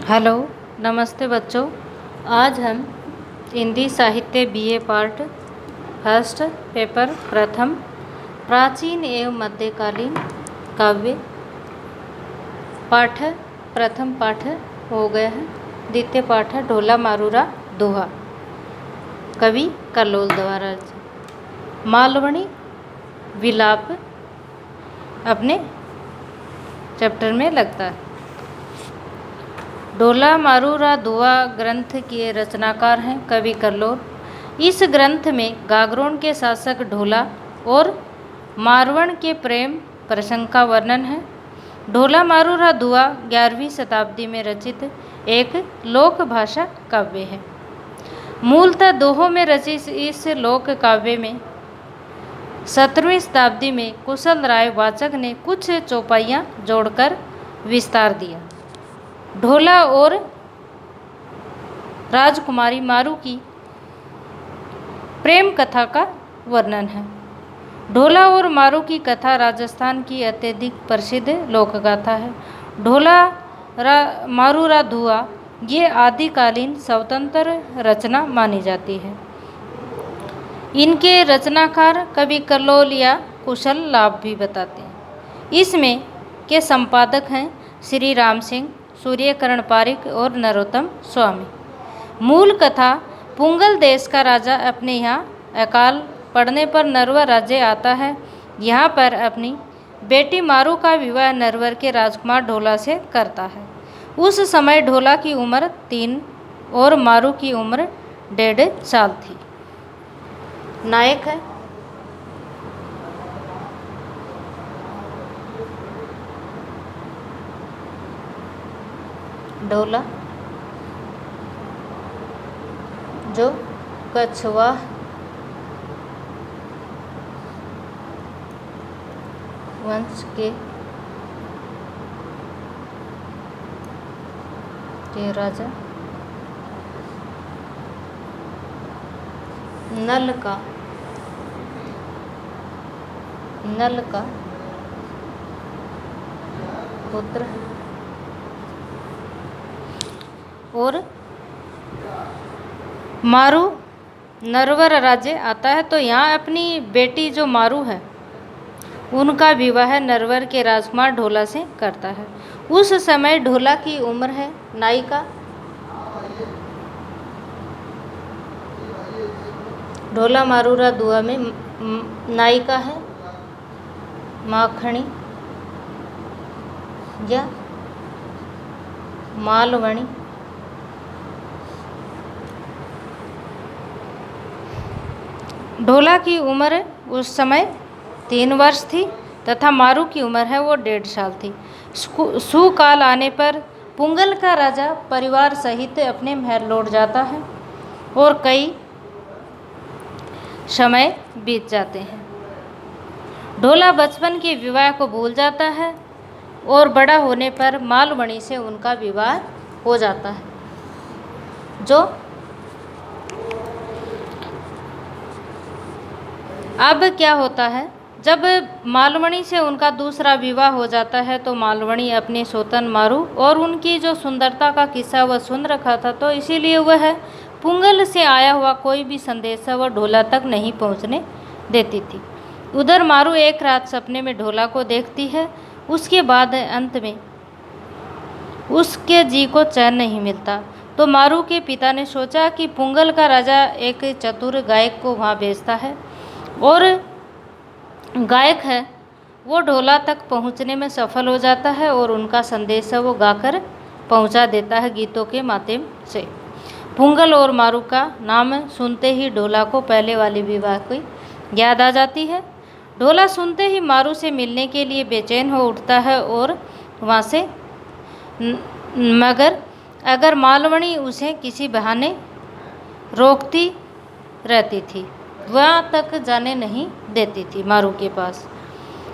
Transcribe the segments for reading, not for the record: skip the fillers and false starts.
Hello, नमस्ते बच्चों। आज हम हिंदी साहित्य बीए पार्ट फर्स्ट पेपर प्रथम प्राचीन एवं मध्यकालीन काव्य पाठ प्रथम पाठ हो गया है। द्वितीय पाठ है ढोला मारूरा दोहा, कवि कल्लोल द्वारा रचित। मालवणी विलाप अपने चैप्टर में लगता है। ढोला मारूरा दोहा ग्रंथ के रचनाकार हैं कवि कल्लोल। इस ग्रंथ में गागरोन के शासक ढोला और मारवण के प्रेम प्रसंग का वर्णन है। ढोला मारूरा दोहा 11वीं शताब्दी में रचित एक लोक भाषा काव्य है। मूलतः दोहों में रचित इस लोक काव्य में 17वीं शताब्दी में कुशल राय वाचक ने कुछ चौपाइयाँ जोड़कर विस्तार दिया। ढोला और राजकुमारी मारू की प्रेम कथा का वर्णन है। ढोला और मारू की कथा राजस्थान की अत्यधिक प्रसिद्ध लोकगाथा है। ढोला मारूरा दोहा ये आदिकालीन स्वतंत्र रचना मानी जाती है। इनके रचनाकार कवि कल्लोल या कुशल लाभ भी बताते हैं। इसमें के संपादक हैं श्री राम सिंह, सूर्यकर्ण पारिक और नरोत्तम स्वामी। मूल कथा पुंगल देश का राजा अपने यहाँ अकाल पड़ने पर नरवर राज्य आता है। यहाँ पर अपनी बेटी मारू का विवाह नरवर के राजकुमार ढोला से करता है। उस समय ढोला की उम्र 3 और मारू की उम्र 1.5 साल थी। नायक है ढोला, जो कछवा वंश के राजा नल का पुत्र है। और मारू नरवर राज्य आता है तो यहाँ अपनी बेटी जो मारू है उनका विवाह नरवर के राजकुमार ढोला से करता है। उस समय ढोला की उम्र है, नायिका ढोला मारूरा दोहा में नायिका है माखणी या मालवणी। ढोला की उम्र उस समय 3 वर्ष थी तथा मारू की उम्र है वो 1.5 साल थी। सुकाल आने पर पुंगल का राजा परिवार सहित अपने महल लौट जाता है और कई समय बीत जाते हैं। ढोला बचपन के विवाह को भूल जाता है और बड़ा होने पर मालवणी से उनका विवाह हो जाता है। जो अब क्या होता है, जब मालवणी से उनका दूसरा विवाह हो जाता है तो मालवणी अपने सौतन मारू और उनकी जो सुंदरता का किस्सा वह सुन रखा था, तो इसीलिए वह पुंगल से आया हुआ कोई भी संदेश वह ढोला तक नहीं पहुंचने देती थी। उधर मारू एक रात सपने में ढोला को देखती है। उसके बाद अंत में उसके जी को चैन नहीं मिलता, तो मारू के पिता ने सोचा कि पुंगल का राजा एक चतुर गायक को वहाँ भेजता है और गायक है वो ढोला तक पहुँचने में सफल हो जाता है और उनका संदेश वो गाकर पहुँचा देता है गीतों के माध्यम से। पुंगल और मारू का नाम सुनते ही ढोला को पहले वाले विवाह की याद आ जाती है। ढोला सुनते ही मारू से मिलने के लिए बेचैन हो उठता है और वहाँ से मगर अगर मालवणी उसे किसी बहाने रोकती रहती थी, वहाँ तक जाने नहीं देती थी मारू के पास।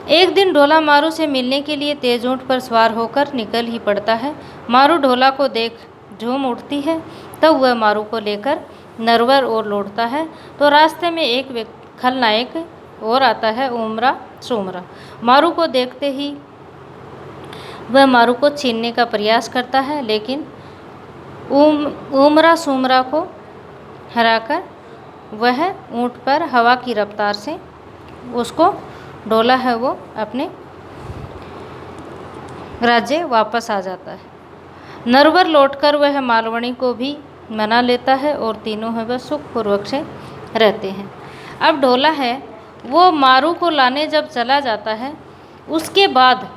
एक दिन ढोला मारू से मिलने के लिए तेज ऊँट पर सवार होकर निकल ही पड़ता है। मारू ढोला को देख झूम उठती है, तब वह मारू को लेकर नरवर और लौटता है तो रास्ते में एक खलनायक और आता है, उमरा सोमरा। मारू को देखते ही वह मारू को छीनने का प्रयास करता है, लेकिन उमरा सुमरा को हराकर वह ऊँट पर हवा की रफ्तार से उसको डोला है वो अपने राज्य वापस आ जाता है। नरवर लौटकर वह मालवणी को भी मना लेता है और तीनों है वह सुखपूर्वक से रहते हैं। अब ढोला है वो मारू को लाने जब चला जाता है, उसके बाद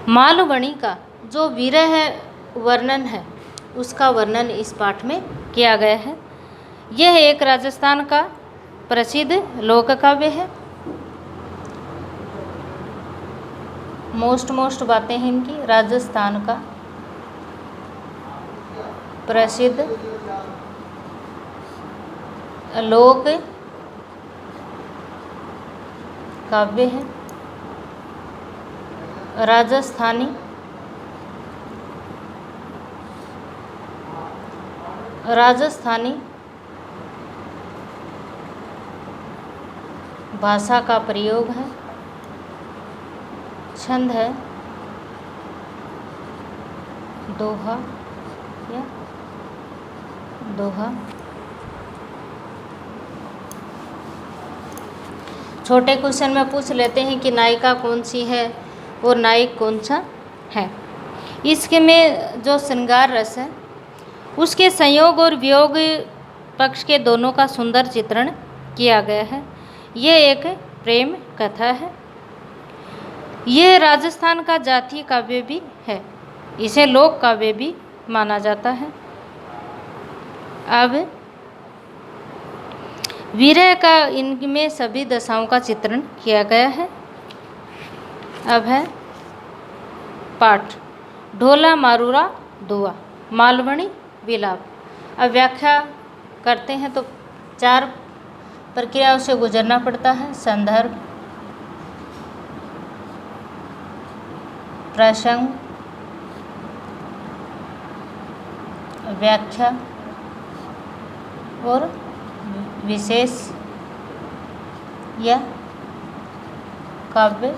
मालवणी का जो विरह वर्णन है उसका वर्णन इस पाठ में किया गया है। यह एक राजस्थान का प्रसिद्ध लोक काव्य है। मोस्ट बातें हैं इनकी। राजस्थान का प्रसिद्ध लोक काव्य है। राजस्थानी भाषा का प्रयोग है। छंद है दोहा या दोहा। छोटे क्वेश्चन में पूछ लेते हैं कि नायिका कौन सी है और नायक कौन सा है। इसके में जो श्रृंगार रस है उसके संयोग और वियोग पक्ष के दोनों का सुंदर चित्रण किया गया है। यह एक प्रेम कथा है। यह राजस्थान का जातीय काव्य भी है। इसे लोक काव्य भी माना जाता है। अब विरह का इनमें सभी दशाओं का चित्रण किया गया है। अब है पाठ ढोला मारूरा दुआ मालवणी विलाप। अब व्याख्या करते हैं तो 4 प्रक्रियाओं से गुजरना पड़ता है। संदर्भ, प्रसंग, व्याख्या और विशेष या काव्य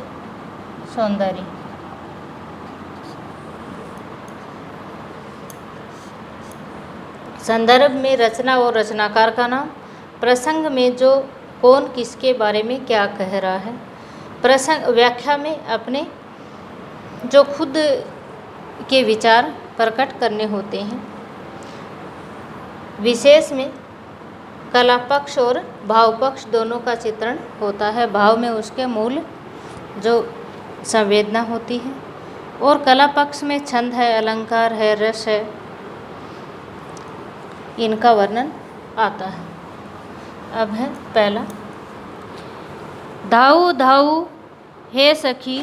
सौंदर्य। संदर्भ में रचना और रचनाकार का नाम। प्रसंग में जो कौन किसके बारे में क्या कह रहा है। प्रसंग व्याख्या में अपने जो खुद के विचार प्रकट करने होते हैं। विशेष में कला पक्ष और भाव पक्ष दोनों का चित्रण होता है। भाव में उसके मूल जो संवेदना होती है और कला पक्ष में छंद है, अलंकार है, रस है, इनका वर्णन आता है। अब है पहला धाऊ धाऊ हे सखी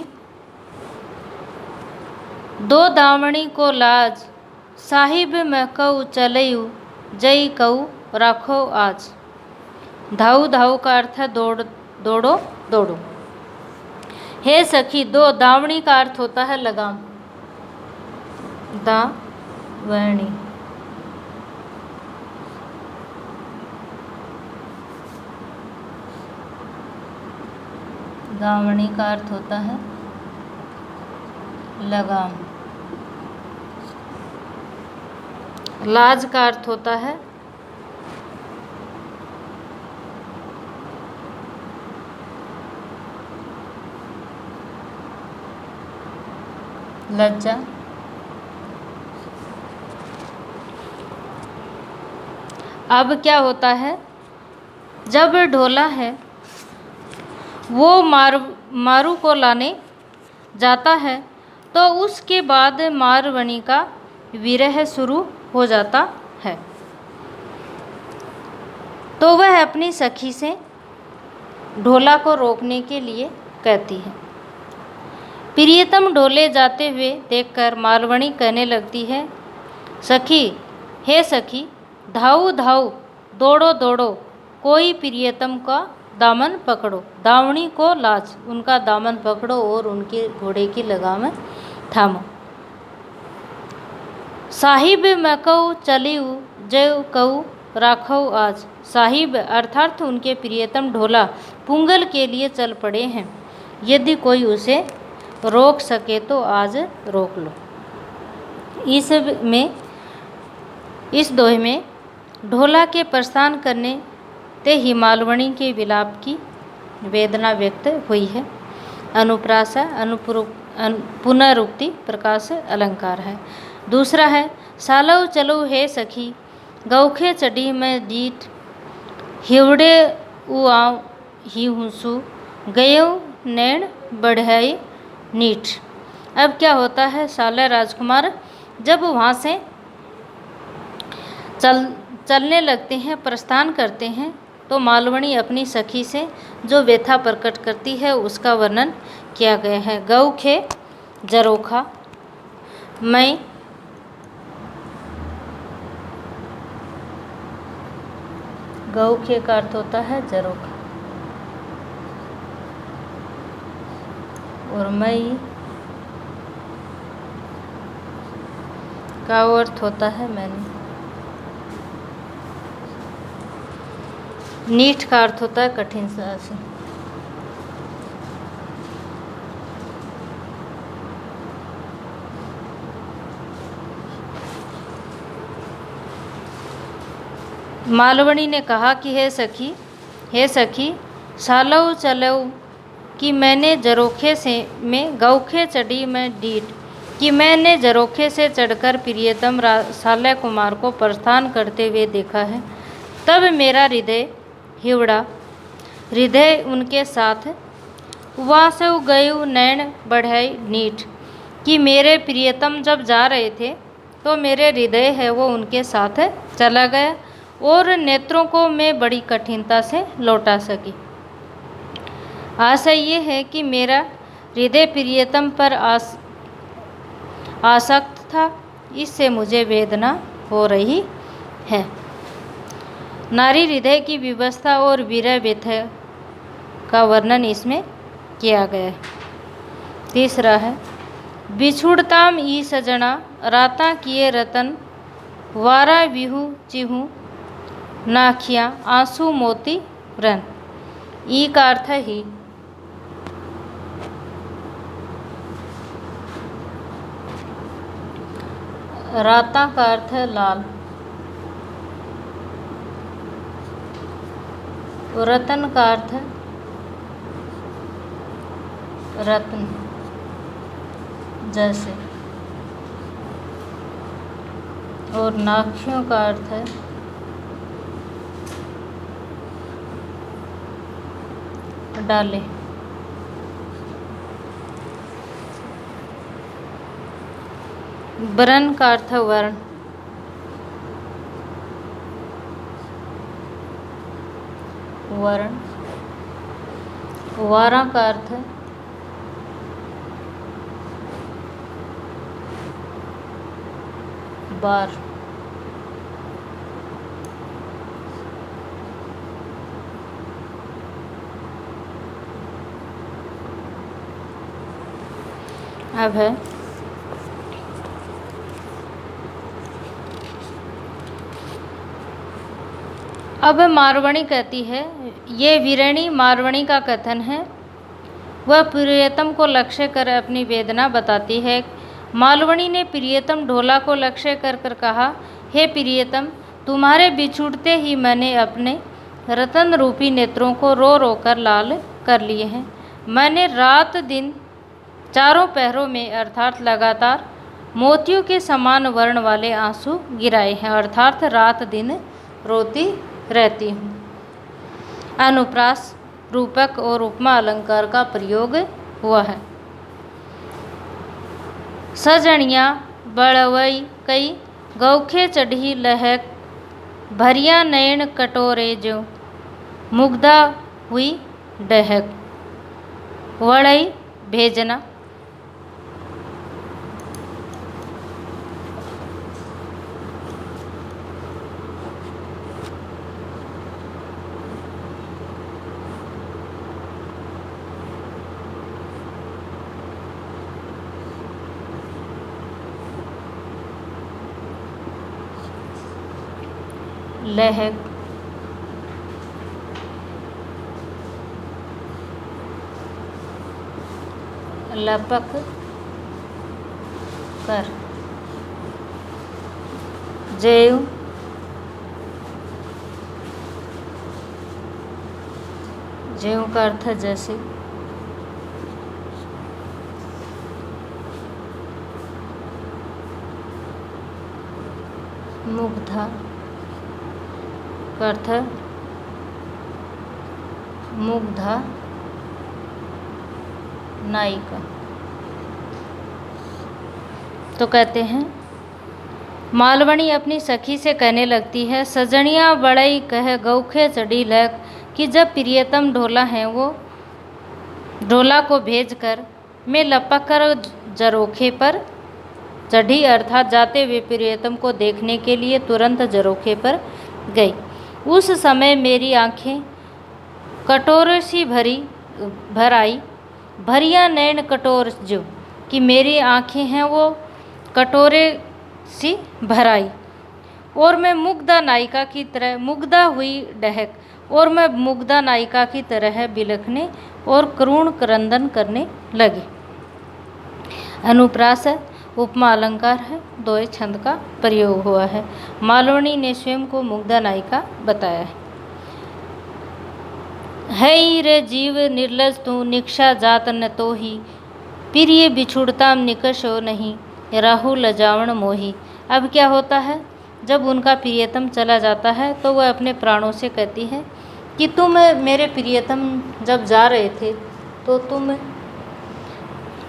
दो दावणी को लाज साहिब मैं कहूँ चलयू जय कहूँ राखो आज। धाऊ धाऊ का अर्थ है दौड़ो दौड़ो। हे सखी दो दावणी का अर्थ होता है लगाम। दावणी दावणी का अर्थ होता है लगाम। लाज का अर्थ होता है लज्जा। अब क्या होता है, जब ढोला है वो मारू को लाने जाता है तो उसके बाद मारवणी का विरह शुरू हो जाता है। तो वह अपनी सखी से ढोला को रोकने के लिए कहती है। प्रियतम ढोले जाते हुए देखकर मालवणी कहने लगती है, सखी हे सखी धाऊ धाऊ दौड़ो दौड़ो कोई प्रियतम का दामन पकड़ो। दावणी को लाज, उनका दामन पकड़ो और उनके घोड़े की लगाम थामो। साहिब मैं कहूँ चलिऊ जय कहूँ राखो आज। साहिब अर्थात उनके प्रियतम ढोला पुंगल के लिए चल पड़े हैं। यदि कोई उसे रोक सके तो आज रोक लो। इस दोहे में ढोला के प्रस्थान करने ते ही मालवणी के विलाप की वेदना व्यक्त हुई है। अनुप्रास है, पुनरुक्ति प्रकाश अलंकार है। दूसरा है सालव चलो हे सखी गौखे चढ़ी में जीत हिवड़े उआव ही हुसु गयो नैण बढ़ाई नीठ। अब क्या होता है, साले राजकुमार जब वहाँ से चलने लगते हैं, प्रस्थान करते हैं, तो मालवणी अपनी सखी से जो व्यथा प्रकट करती है उसका वर्णन किया गया है। गौ खे जरोखा मैं गौ खे का अर्थ होता है जरोखा और मई का अर्थ होता है मैंने। नीठ का अर्थ होता है कठिन से। मालवणी ने कहा कि हे सखी सालव चलव कि मैंने जरोखे से में गौखे चढ़ी में डीठ कि मैंने जरोखे से चढ़कर प्रियतम साले कुमार को प्रस्थान करते हुए देखा है। तब मेरा हृदय उनके साथ वासव गयु नैण बढ़ाई नीठ कि मेरे प्रियतम जब जा रहे थे तो मेरे हृदय है वो उनके साथ चला गया और नेत्रों को मैं बड़ी कठिनता से लौटा सकी। आशा ये है कि मेरा हृदय प्रियतम पर आसक्त था, इससे मुझे वेदना हो रही है। नारी हृदय की विवस्था और विरह व्यथा का वर्णन इसमें किया गया है। तीसरा है बिछुड़ताम ई सजना राता किए रतन वारा विहू चिहू नाखियाँ आंसू मोती रन। ई का अर्थ है ही। राता का अर्थ है लाल। रतन का अर्थ है रत्न जैसे। और नाखियों का अर्थ है डाले। वरण का अर्थ है वर्ण। वर्ण। वारा का अर्थ है बार। अब है अब मारवणी कहती है, ये वीरणी मारवणी का कथन है। वह प्रियतम को लक्ष्य कर अपनी वेदना बताती है। मालवणी ने प्रियतम ढोला को लक्ष्य कर कर कहा, हे प्रियतम तुम्हारे बिछुड़ते ही मैंने अपने रतन रूपी नेत्रों को रो रो कर लाल कर लिए हैं। मैंने रात दिन चारों पहरों में अर्थात लगातार मोतियों के समान वर्ण वाले आंसू गिराए हैं, अर्थात रात दिन रोती रहती हूँ। अनुप्रास रूपक और उपमा अलंकार का प्रयोग हुआ है। सजनिया बड़वई कई गौखे चढ़ी लहक भरिया नयन कटोरे जो मुग्धा हुई डहक। वड़ई भेजना। लहक। लपक कर। ज्यों ज्यों का अर्थ है जैसे। मुग्धा का अर्थ है मुग्धा नायिका। तो कहते हैं मालवणी अपनी सखी से कहने लगती है, सजनिया बड़ई कह गौखे चढ़ी लग, कि जब प्रियतम ढोला है वो ढोला को भेजकर मैं लपक कर जरोखे पर चढ़ी, अर्थात जाते हुए प्रियतम को देखने के लिए तुरंत जरोखे पर गई। उस समय मेरी आंखें कटोरे सी भर आई, भरिया नैन कटोर जो, कि मेरी आंखें हैं वो कटोरे सी भर आई, और मैं मुग्धा नायिका की तरह मुग्धा हुई डहक, और मैं मुग्धा नायिका की तरह बिलखने और करुण क्रंदन करने लगी। अनुप्रास है, उपमा अलंकार है, दोए छंद का प्रयोग हुआ है। मालवणी ने स्वयं को मुग्धा नायिका बताया है। है रे जीव निर्लज तू निक्षा जात न तो ही, प्रिय बिछुड़ताम निकषो नहीं, राहु लजावण मोही। अब क्या होता है, जब उनका प्रियतम चला जाता है तो वह अपने प्राणों से कहती है कि तुम मेरे प्रियतम जब जा रहे थे तो तुम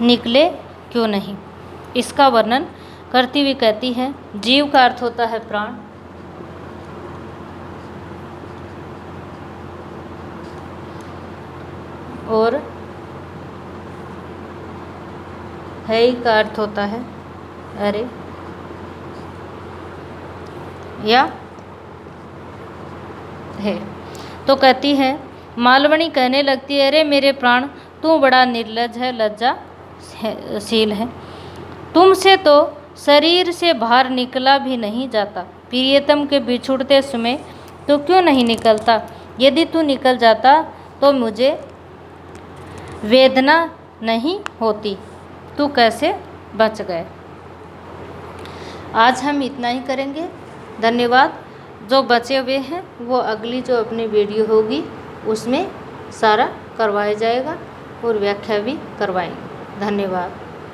निकले क्यों नहीं। इसका वर्णन करती हुई कहती है, जीव का अर्थ होता है प्राण, और है का अर्थ होता है अरे या है। तो कहती है मालवणी कहने लगती है, अरे मेरे प्राण, तू बड़ा निर्लज है, लज्जाशील है, तुमसे तो शरीर से बाहर निकला भी नहीं जाता, प्रियतम के बिछुड़ते समय तो क्यों नहीं निकलता, यदि तू निकल जाता तो मुझे वेदना नहीं होती, तू कैसे बच गए। आज हम इतना ही करेंगे, धन्यवाद। जो बचे हुए हैं वो अगली जो अपनी वीडियो होगी उसमें सारा करवाया जाएगा और व्याख्या भी करवाएंगे। धन्यवाद।